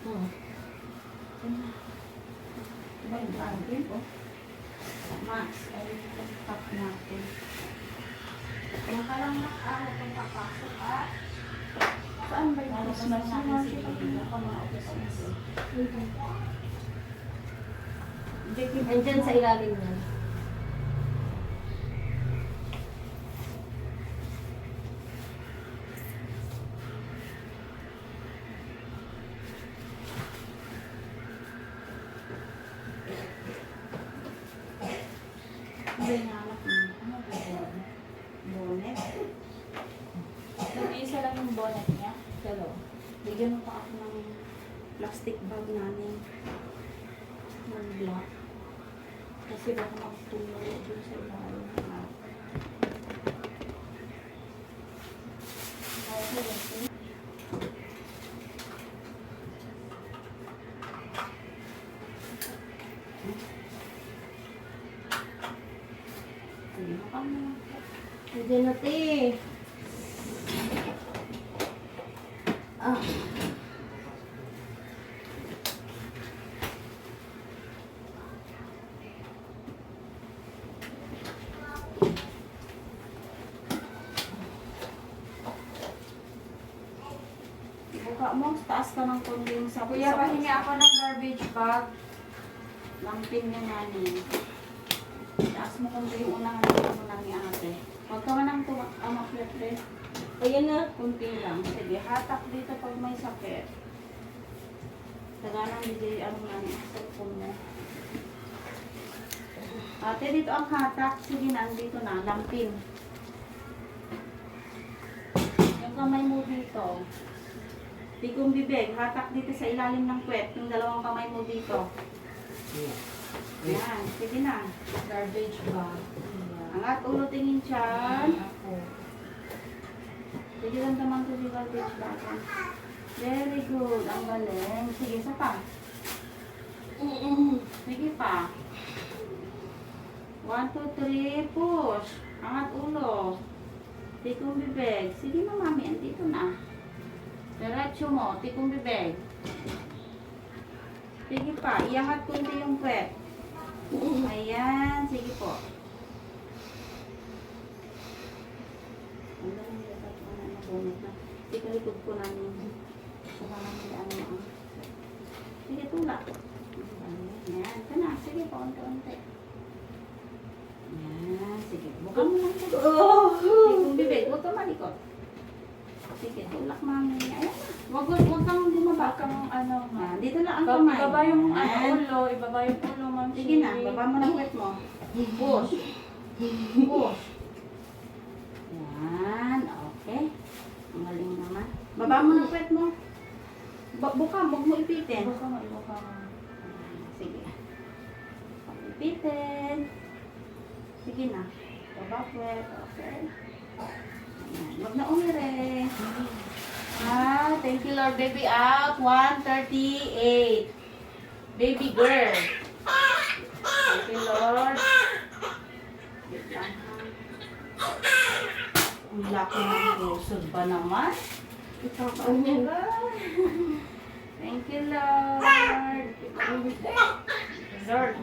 Diba yung natin po? Max, ay tap natin. Nakalang ako kung papasok at saan ba yung Christmas natin si Baby? Ako mga Christmas. Andyan sa ilalim niya. Hindi nga anak mo. Ano ba yun? Bonnet? Nag-iisa lang yung bonnet niya. Pero, bigyan mo pa ako ng plastic bag namin. Ng black. Kasi baka magtulo dun sa ilalim ng akin. Okay, okay. Ayun, makang naman. Andyan na, te. Ah. Buka mo, taas ka ng konti yung sa Kuya, pahingi ako ng garbage bag. Lampin niya nanin. Taas mo konti yung unahan mo nang ni ate. Huwag ka man ang tumakyat rin. Ayan na. Kunti lang. Sige, hatak dito pag may sakit. Taganang hindi ano na niya sa cellphone mo. Ate, dito ang hatak. Sige na, dito na. Lampin. Yung kamay mo dito. Tigong bibig. Hatak dito sa ilalim ng puwet. Yung dalawang kamay mo dito. Yan. Sige na. Garbage bag. Angat ulo, tingin tiyan. Ako. Sige lang naman to si garbage bag. Very good. Ang galing. Sige, isa pa. Sige pa. 1, 2, 3, push. Angat ulo. Tikong bibig. Sige na, mami. Andito na. Diretso mo. Tikong bibig. Sige pa. Iangat kunti yung puwet. Ayan. Sige po. Ang galing nila sa mga nabunod na. Sige, likod ko namin. Saka namin ano. Sige, tulak. Ayan. Ito na. Sige, paunti-unti. Ayan. Sige. Buka mo lang ito. Tikong bibig. Huwag ka malikot. Sige, tulak mami. Ayan na. Huwag kang bumaba. Kang ano, Ayan. Dito lang ang kamay. ibaba yung Ayan. ulo, ibaba yung ulo, ma'am. Sige na. Baba mo na puwet mo. Push. Push. Yan. Okay. Ang galing naman. Baba mo na puwet mo. Buka. Huwag mo ipitin. Ibuka mo, ibuka mo. Sige. Huwag ipitin. Sige na. Baba puwet. Okay. Ayan. Huwag na umire. Thank you Lord. Baby out. 138. Baby girl. Thank you Lord. Wait lang, ha. Ang laki ng pusod ba naman? Ipapaan niya. Thank you Lord. Lord.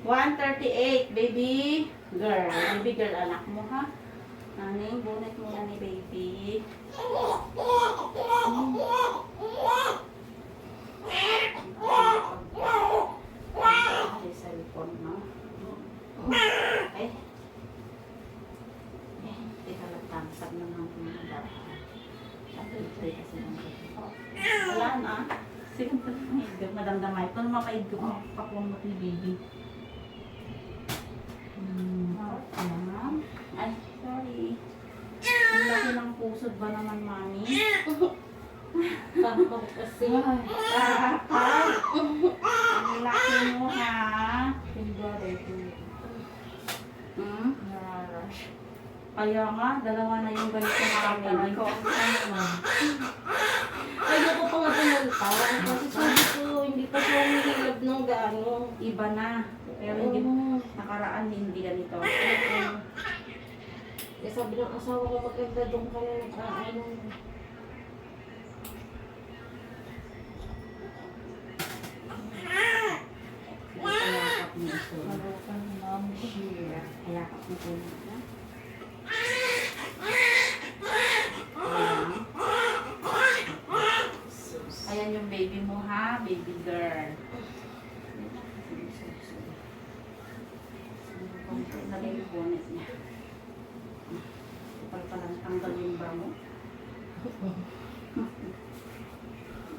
138. Baby girl. Baby girl anak mo ha. Naning, bonnet muna ni baby. Ay, cellphone, no? Okay. Teka lang, tansag naman kung nagdaan. Sabi kasi ng wala na. Sige, maidgap, madamdamay. Ito naman maidgap mo, pakuha mo kay baby. Ayan. Ay, sorry. Ang laki ng pusod ba naman, mami? Tapos kasi. Kakapal. Ang laki mo, ha? Hmm? Kaya nga, dalawa na yung ganito namin. Ayoko pa nga pumunta. Kasi sabi ko, hindi pa siya humihilab ng gaano. Iba na. Pero hindi, nakaraan hindi ganito. Kaya sabi ng asawa ko, maganda doon ka na nag-ano. Okay na. Ayan yung baby mo ha, baby girl. Nalagay yung bonnet niya. Kapal pa lang tanggal yung bra mo.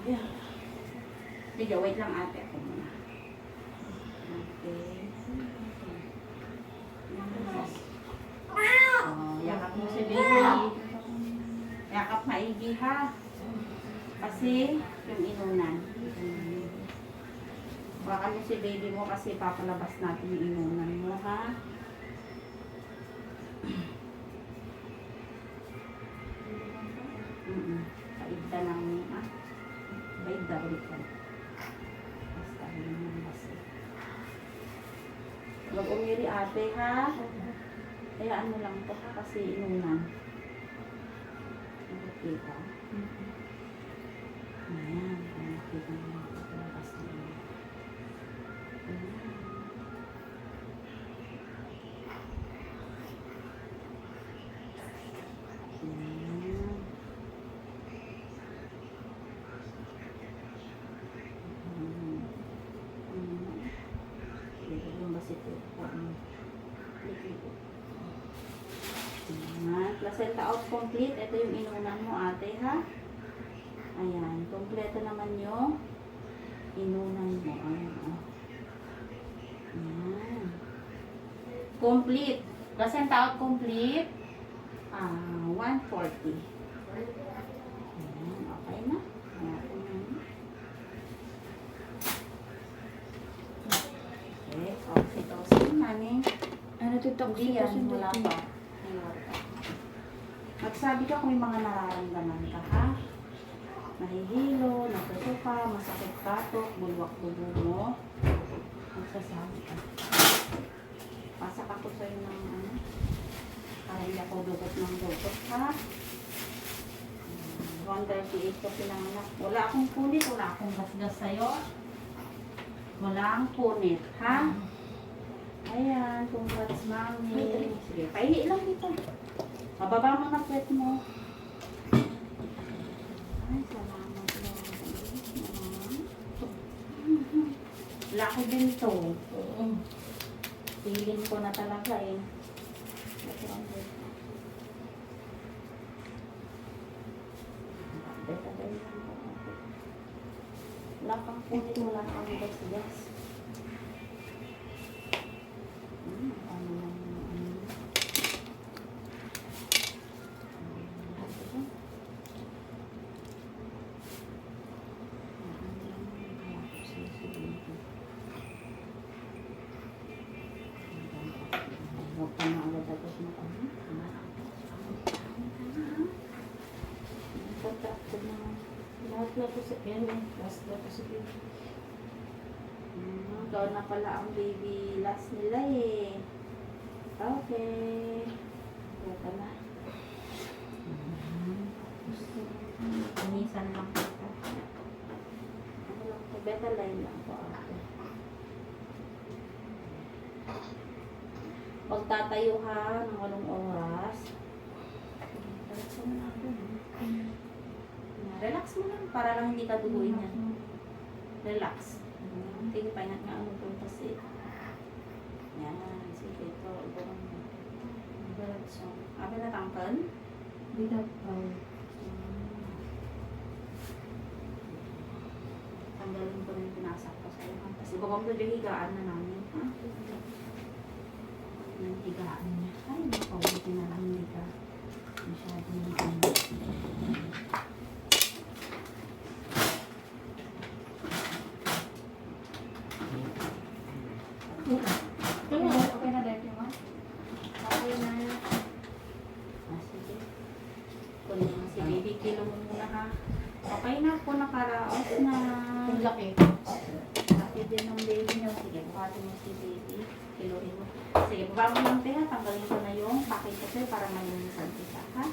Ayan. Sige, wait lang ate ako muna. Okay. Oh, yakap mo si baby. Yakap maigi ha. Kasi yung inunan. Baka mo si baby mo kasi papalabas natin yung inunan mo ha. Paigda lang ha. Paigda ulit ka. Basta yun yung basta. Huwag umiri ate ha. Hayaan mo lang ito ha kasi inunan. Okay ka? Ayan. Nakikita mo yung palabas na yun. Placenta out complete. Ito yung inunan mo ate ha. Ayan. Kompleto naman yung inunan mo. Ayan o. Ayan. Complete. Placenta out complete. 140. Ayan. Okay na. Ayan. Okay. Oxytocin. Nani? Ano ito? Hindi yan. Wala pa. Magsabi ka kung may mga nararamdaman ka ha. Nahihilo, nagsusuka, masakit katok, bulwak dugo mo. Magsasabi ka. Pasak ako sa'yo ng ano. Para hindi ako dugot ng dugot ha. 138 ko pinanganak. Wala akong punit, wala akong gasgas sa'yo. Wala akong punit ha. Ayan, congrats mami. Sige, pahihi lang dito. Mababa mo na kwet mo. Ay, salamat Lord. Laki din to. Feeling ko na talaga eh. Wala kang punit, wala kang gas-gas. Ano lang yung huwag ka na agad tapos na kami. Contracted naman. Lahat na po sa last na po sa baby. Ikaw na pala ang baby last nila eh. Okay. Ikaw ka na. Panisan lang kita. Ano lang ito? Beta line lang po ako. Pagtatayo ha ng 8 oras. Relax mo na ako. Relax mo lang para lang hindi ka duguin yan. Relax. Sige, paingat nga ang ito kasi. Yan. Sige, ito. Ibang diretso. Abi na tangkan? Without power. Tanggalin ko na yung pinasak ko sa'yo. Kasi baka mo yung higaan na namin. Ha? Yung higaan niya. Ay, makabuti na lang hindi ka masyadong Okay na dahil mo? okay na. Sige. Kunin mo si baby. Kilo mo muna ha. Okay na po, nakaraos na. Ang laki. Laki din ng baby niya. Sige, buhatin mo si baby. Kilohin mo. Sige, baba mo lang ha. Tanggalin ko na yung packet ko sa'yo para malinisan kita ha.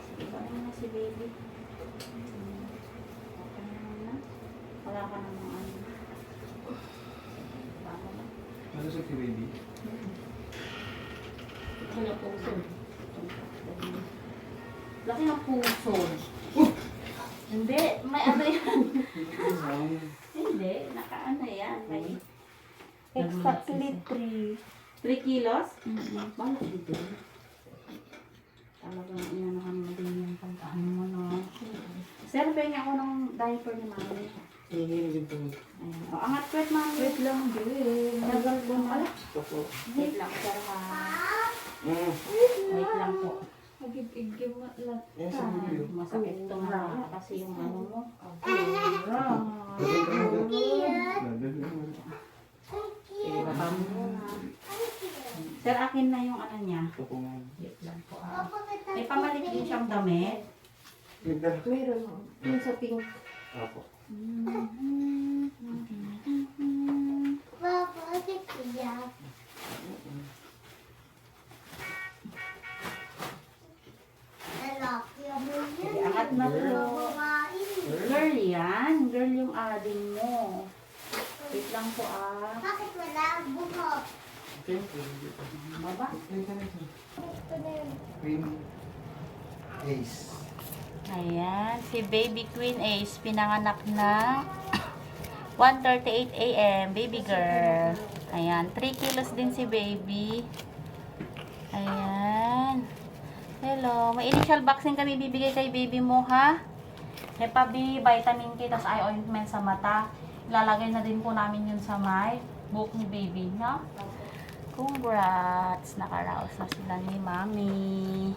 Sige, baba mo na si baby. Okay naman na. Wala ka namang ano. Baba mo na. Ano sa baby? Wala po gusto. Laki ng puso. Hindi, may ano yan. Hindi, nakaano yan. May Exactly 3. 3 kilos? Malaki din. Talagang inanahan mo din yung pag-ano mo, no? Sir, pengi ako ng diaper ni mami. Hihingin din po. Ayan. O, angat kwet, mami. Wait lang din. Tagal ko na. Ito po. Wait lang, sir, ha? Mm. Wait lang po. Magiging matlat. Yan sa video. Masakit to na kasi yung ano mo. Sige, baba mo muna. Sir, akin na yung ano niya. Ito po nga. Wait lang po, ah. May pamalit din siyang damit. Meron mo. Yung sa pink. Apo. Sige, angat na po. Girl yan. Girl yung ading mo. Wait lang po, ah. Bakit wala buhok? Okay. Baba. Green Ace. Ayan, si Baby Queen Ace, pinanganak na 1:38 a.m. Baby girl. Ayan, 3 kilos din si baby. Ayan. Hello, may initial vaccine kami bibigay kay baby mo, ha? Hepa B, vitamin K, tas eye ointment sa mata. Ilalagay na din po namin yun sa may buhok ni baby, no? Congrats! Nakaraos na sila ni Mami.